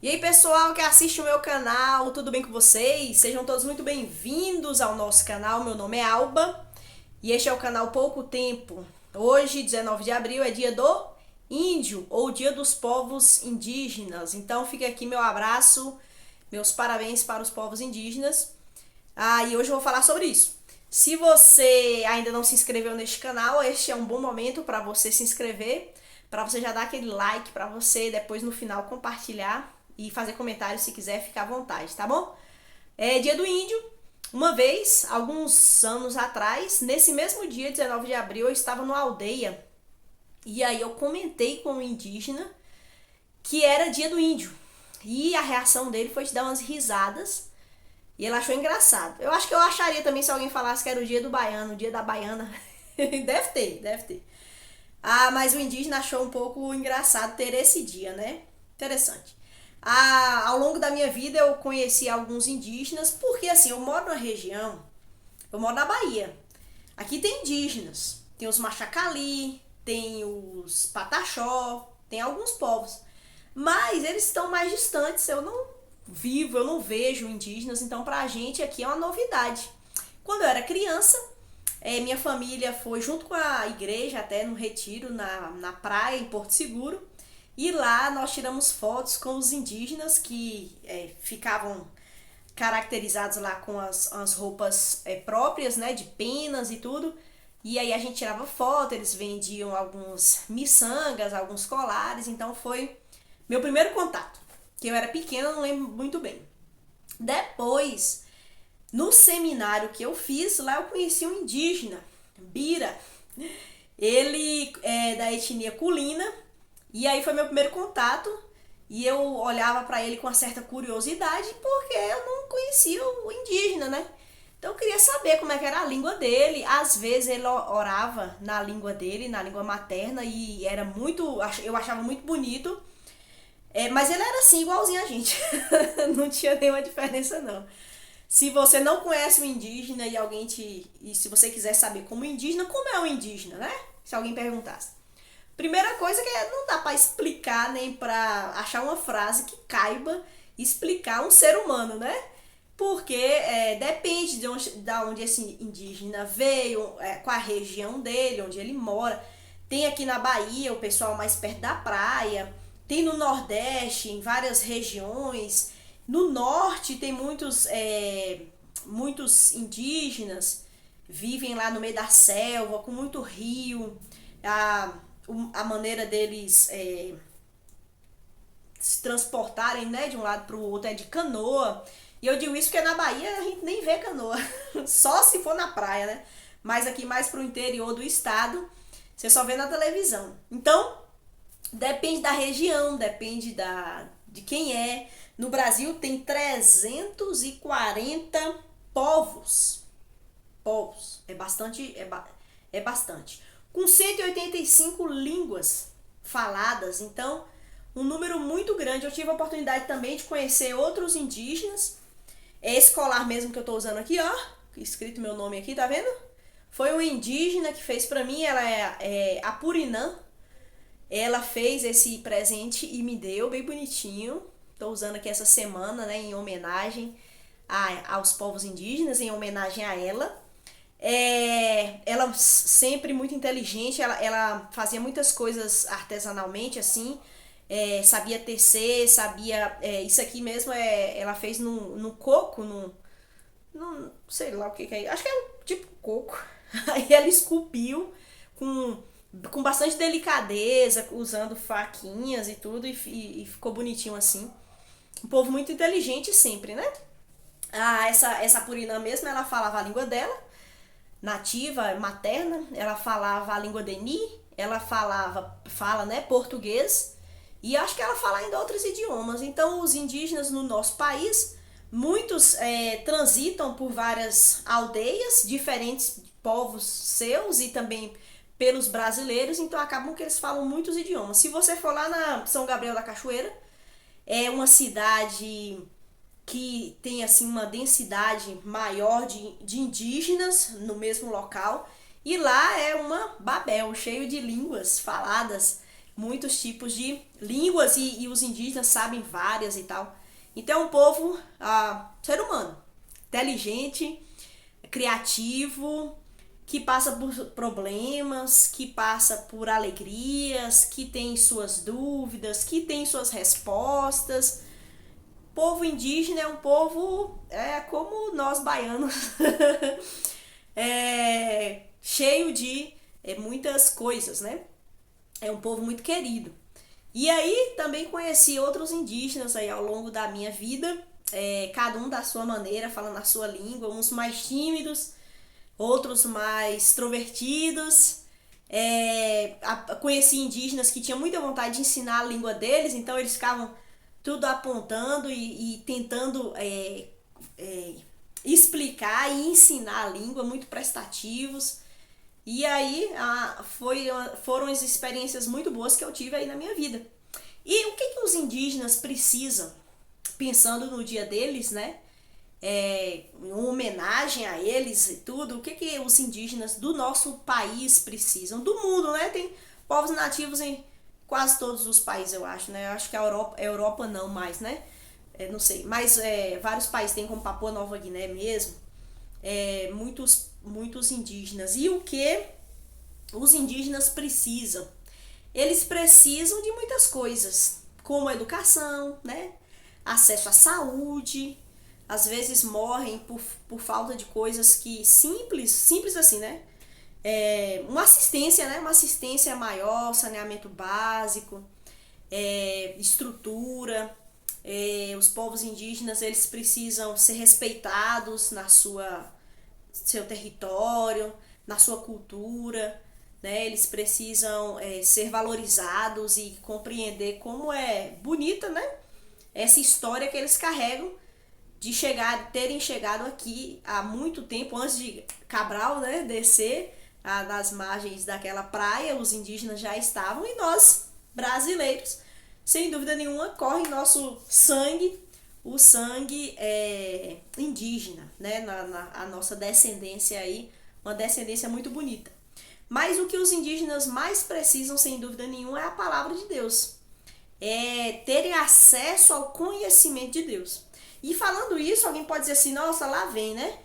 E aí, pessoal que assiste o meu canal, tudo bem com vocês? Sejam todos muito bem-vindos ao nosso canal. Meu nome é Alba e este é o canal Pouco Tempo. Hoje, 19 de abril, é dia do Índio ou Dia dos Povos Indígenas. Então, fica aqui meu abraço, meus parabéns para os povos indígenas. E hoje eu vou falar sobre isso. Se você ainda não se inscreveu neste canal, este é um bom momento para você se inscrever, para você já dar aquele like, para você depois no final compartilhar e fazer comentários se quiser, ficar à vontade, tá bom? É dia do índio. Uma vez, alguns anos atrás, nesse mesmo dia, 19 de abril, eu estava numa aldeia e aí eu comentei com um indígena que era dia do índio. E a reação dele foi de dar umas risadas e ele achou engraçado. Eu acho que eu acharia também se alguém falasse que era o dia do baiano, o dia da baiana. Deve ter, deve ter. Mas o indígena achou um pouco engraçado ter esse dia, né? Interessante. Ao longo da minha vida eu conheci alguns indígenas, porque assim, eu moro na região, eu moro na Bahia. Aqui tem indígenas, tem os Machacali, tem os Pataxó, tem alguns povos. Mas eles estão mais distantes, eu não vivo, eu não vejo indígenas, então pra gente aqui é uma novidade. Quando eu era criança, minha família foi junto com a igreja até no retiro na praia em Porto Seguro. E lá nós tiramos fotos com os indígenas que ficavam caracterizados lá com as roupas próprias, né, de penas e tudo. E aí a gente tirava foto, eles vendiam alguns miçangas, alguns colares, então foi meu primeiro contato. Que eu era pequena, não lembro muito bem. Depois, no seminário que eu fiz, lá eu conheci um indígena, Bira. Ele é da etnia Culina, e aí foi meu primeiro contato. E eu olhava para ele com uma certa curiosidade, porque eu não conhecia o indígena, né? Então eu queria saber como é que era a língua dele. Às vezes ele orava na língua dele, na língua materna, e era muito, eu achava muito bonito. Mas ele era assim, igualzinho a gente. Não tinha nenhuma diferença, não. Se você não conhece o indígena e se você quiser saber como indígena, como é o indígena, né? Se alguém perguntasse. Primeira coisa que não dá pra explicar nem pra achar uma frase que caiba explicar um ser humano, né? Porque depende de onde esse indígena veio, qual a região dele, onde ele mora. Tem aqui na Bahia o pessoal mais perto da praia, tem no Nordeste, em várias regiões. No Norte tem muitos indígenas, vivem lá no meio da selva, com muito rio. A, a maneira deles se transportarem, né, de um lado para o outro é de canoa. E eu digo isso porque na Bahia a gente nem vê canoa, só se for na praia, né? Mas aqui mais pro interior do estado, você só vê na televisão. Então, depende da região, depende de quem é. No Brasil tem 340 povos. Povos. É bastante. Com 185 línguas faladas. Então, um número muito grande. Eu tive a oportunidade também de conhecer outros indígenas. Esse colar mesmo que eu tô usando aqui, ó, escrito meu nome aqui, tá vendo? Foi uma indígena que fez pra mim, ela é Apurinã. Ela fez esse presente e me deu bem bonitinho. Tô usando aqui essa semana, né, em homenagem aos povos indígenas, em homenagem a ela. Ela sempre muito inteligente, ela fazia muitas coisas artesanalmente, assim, sabia tecer, sabia. Isso aqui mesmo ela fez no coco, no sei lá o que é. Acho que é um tipo coco. Aí ela esculpiu com, com bastante delicadeza, usando faquinhas e tudo, e ficou bonitinho assim. Um povo muito inteligente sempre, né? Essa Purina mesmo, ela falava a língua dela, nativa, materna, ela falava a língua Deni, ela fala, né, português, e acho que ela fala ainda outros idiomas. Então, os indígenas no nosso país, muitos transitam por várias aldeias, diferentes povos seus e também pelos brasileiros, então acabam que eles falam muitos idiomas. Se você for lá na São Gabriel da Cachoeira, é uma cidade que tem assim uma densidade maior de indígenas no mesmo local, e lá é uma Babel, cheio de línguas faladas, muitos tipos de línguas e os indígenas sabem várias e tal. Então é um povo, ser humano, inteligente, criativo, que passa por problemas, que passa por alegrias, que tem suas dúvidas, que tem suas respostas. O povo indígena é um povo como nós baianos, cheio de muitas coisas, né? É um povo muito querido. E aí também conheci outros indígenas aí ao longo da minha vida, cada um da sua maneira, falando a sua língua, uns mais tímidos, outros mais extrovertidos. Conheci indígenas que tinham muita vontade de ensinar a língua deles, então eles ficavam tudo apontando e tentando explicar e ensinar a língua, muito prestativos. E aí foram as experiências muito boas que eu tive aí na minha vida. E o que os indígenas precisam, pensando no dia deles, né? Uma homenagem a eles e tudo, o que os indígenas do nosso país precisam, do mundo, né? Tem povos nativos em quase todos os países, eu acho, né? Eu acho que a Europa não mais, né? Não sei, mas vários países tem, como Papua Nova Guiné mesmo, muitos indígenas. E o que os indígenas precisam? Eles precisam de muitas coisas, como educação, né? Acesso à saúde. Às vezes morrem por falta de coisas que simples assim, né? Uma assistência, né? Uma assistência maior, saneamento básico, estrutura. Os povos indígenas, eles precisam ser respeitados seu território, na sua cultura, né? Eles precisam ser valorizados e compreender como é bonita, né? Essa história que eles carregam de terem chegado aqui há muito tempo, antes de Cabral, né, descer nas margens daquela praia. Os indígenas já estavam, e nós, brasileiros, sem dúvida nenhuma, corre em nosso sangue, o sangue indígena, né, a nossa descendência aí, uma descendência muito bonita. Mas o que os indígenas mais precisam, sem dúvida nenhuma, é a palavra de Deus. Terem acesso ao conhecimento de Deus. E falando isso, alguém pode dizer assim, nossa, lá vem, né?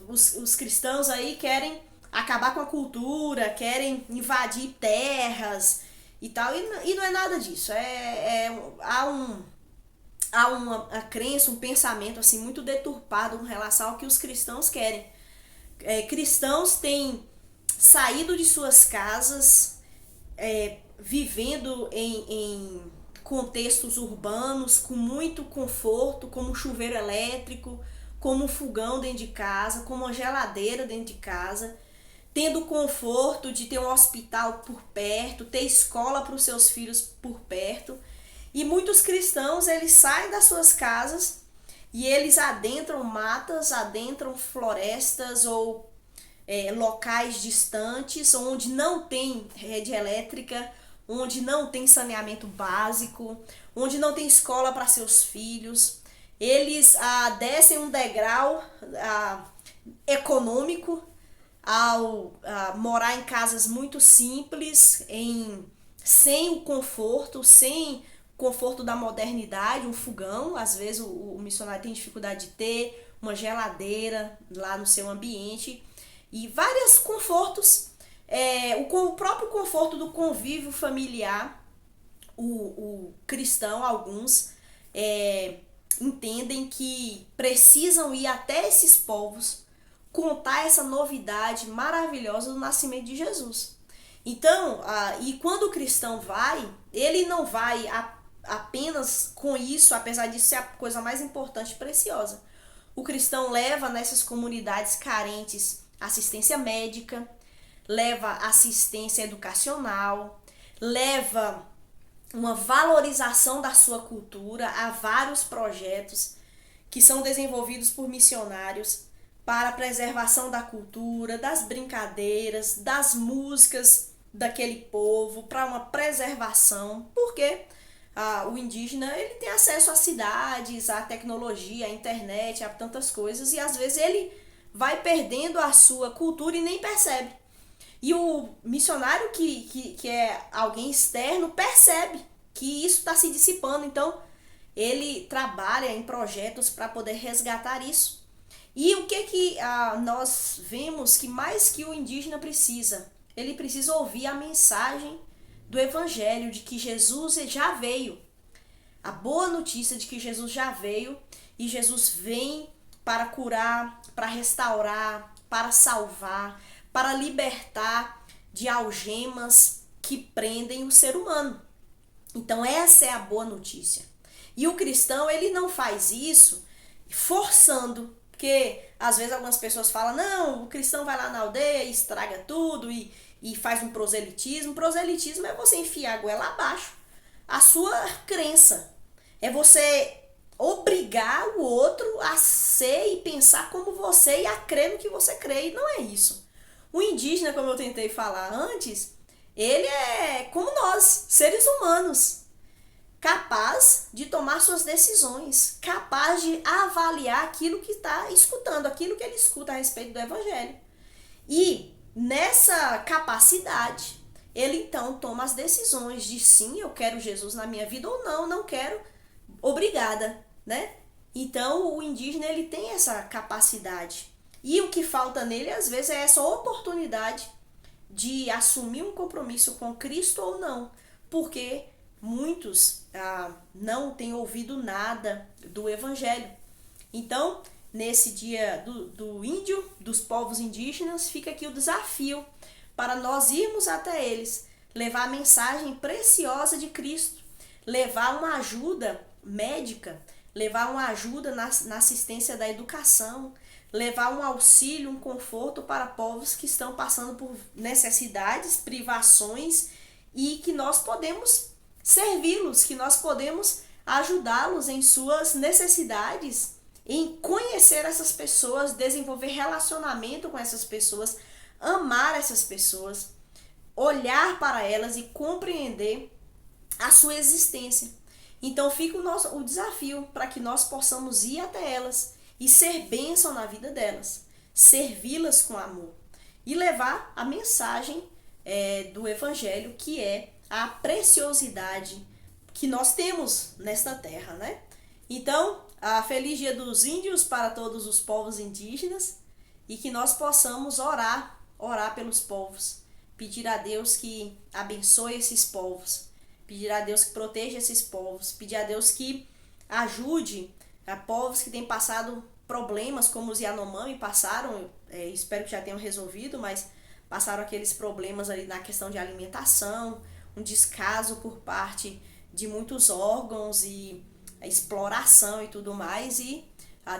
Os cristãos aí querem acabar com a cultura, querem invadir terras e tal, e não é nada disso. Há uma crença, um pensamento assim muito deturpado com relação ao que os cristãos querem. Cristãos têm saído de suas casas, vivendo em contextos urbanos com muito conforto, como um chuveiro elétrico, como um fogão dentro de casa, como uma geladeira dentro de casa, tendo o conforto de ter um hospital por perto, ter escola para os seus filhos por perto. E muitos cristãos, eles saem das suas casas e eles adentram matas, adentram florestas ou locais distantes, onde não tem rede elétrica, onde não tem saneamento básico, onde não tem escola para seus filhos. Eles descem um degrau econômico ao morar em casas muito simples, sem o conforto, da modernidade, um fogão. Às vezes o missionário tem dificuldade de ter uma geladeira lá no seu ambiente, e vários confortos. O próprio conforto do convívio familiar. O cristão, alguns entendem que precisam ir até esses povos contar essa novidade maravilhosa do nascimento de Jesus. Então, e quando o cristão vai, ele não vai apenas com isso, apesar disso ser a coisa mais importante e preciosa. O cristão leva nessas comunidades carentes assistência médica, leva assistência educacional, leva uma valorização da sua cultura. Há vários projetos que são desenvolvidos por missionários para a preservação da cultura, das brincadeiras, das músicas daquele povo, para uma preservação, porque o indígena, ele tem acesso às cidades, à tecnologia, à internet, a tantas coisas, e às vezes ele vai perdendo a sua cultura e nem percebe. E o missionário que é alguém externo percebe que isso está se dissipando. Então, ele trabalha em projetos para poder resgatar isso. E o que nós vemos que mais que o indígena precisa? Ele precisa ouvir a mensagem do evangelho de que Jesus já veio. A boa notícia de que Jesus já veio e Jesus vem para curar, para restaurar, para salvar, para libertar de algemas que prendem o ser humano. Então essa é a boa notícia. E o cristão, ele não faz isso forçando, porque às vezes algumas pessoas falam, não, o cristão vai lá na aldeia e estraga tudo e faz um proselitismo. Proselitismo é você enfiar a goela abaixo a sua crença. É você obrigar o outro a ser e pensar como você e a crer no que você crê. E não é isso. O indígena, como eu tentei falar antes, ele é como nós, seres humanos, capaz de tomar suas decisões, capaz de avaliar aquilo que está escutando, aquilo que ele escuta a respeito do evangelho. E nessa capacidade, ele então toma as decisões de sim, eu quero Jesus na minha vida ou não, não quero, obrigada, né? Então o indígena, ele tem essa capacidade. E o que falta nele às vezes é essa oportunidade de assumir um compromisso com Cristo ou não, porque muitos não têm ouvido nada do evangelho. Então, nesse dia do índio, dos povos indígenas, fica aqui o desafio para nós irmos até eles, levar a mensagem preciosa de Cristo, levar uma ajuda médica, levar uma ajuda na assistência da educação, levar um auxílio, um conforto para povos que estão passando por necessidades, privações, e que nós podemos servi-los, que nós podemos ajudá-los em suas necessidades, em conhecer essas pessoas, desenvolver relacionamento com essas pessoas, amar essas pessoas, olhar para elas e compreender a sua existência. Então fica o desafio para que nós possamos ir até elas e ser bênção na vida delas, servi-las com amor e levar a mensagem do evangelho, que é a preciosidade que nós temos nesta terra, né? Então, feliz Dia dos Índios para todos os povos indígenas e que nós possamos orar pelos povos, pedir a Deus que abençoe esses povos, pedir a Deus que proteja esses povos, pedir a Deus que ajude a povos que têm passado problemas como os Yanomami passaram, espero que já tenham resolvido, mas passaram aqueles problemas ali na questão de alimentação, um descaso por parte de muitos órgãos e a exploração e tudo mais, e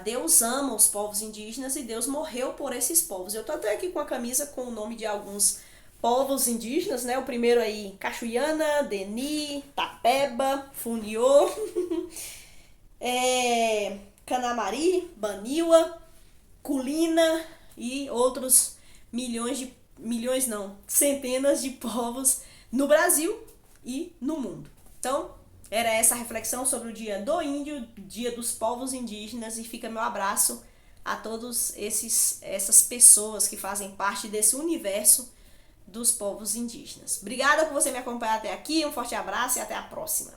Deus ama os povos indígenas e Deus morreu por esses povos. Eu tô até aqui com a camisa com o nome de alguns povos indígenas, né? O primeiro aí, Cachuiana, Deni, Tapeba, Funiô, Canamari, Baniwa, Culina e outros centenas de povos no Brasil e no mundo. Então, era essa a reflexão sobre o Dia do Índio, Dia dos Povos Indígenas, e fica meu abraço a todos essas pessoas que fazem parte desse universo dos povos indígenas. Obrigada por você me acompanhar até aqui, um forte abraço e até a próxima.